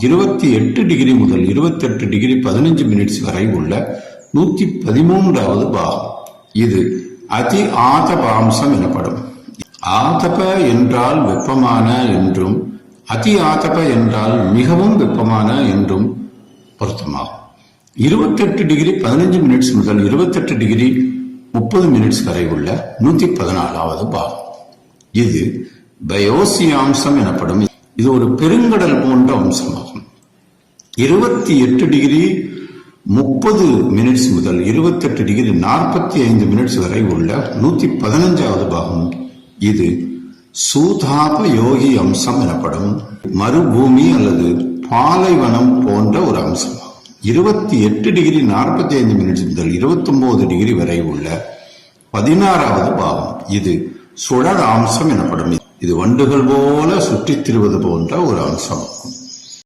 28 degree முதல் 28 degree 15 minutes வரை உள்ள 113வது பாகம். இது அதி ஆதபாம்சம் எனப்படும். ஆதப என்றால் வெப்பமான என்றும் அதி ஆதப என்றால் மிகவும் வெப்பமான என்றும் பொருத்தமாகும். 28 டிகிரி 15 மினிட்ஸ் முதல் 28 டிகிரி 30 மினிட்ஸ் வரை உள்ள 114வது பாகம். இது பயோசியாம்சம் எனப்படும். இது ஒரு பெருங்கடல் போன்ற அம்சமாகும். 28 டிகிரி 30 மினிட்ஸ் முதல் 28 டிகிரி 45 மினிட்ஸ் வரை உள்ள 115வது பாகம். இது சூதாப யோகி அம்சம் எனப்படும். மறுபூமி அல்லது பாலைவனம் போன்ற ஒரு அம்சமாகும். 28 டிகிரி 45 மினிட்ஸ் முதல் 29 டிகிரி வரை உள்ள 16வது பாகம். இது சுழல் அம்சம் எனப்படும். இது வண்டுகள் போல சுற்றித் திரிவது போன்ற ஒரு அம்சமாகும்.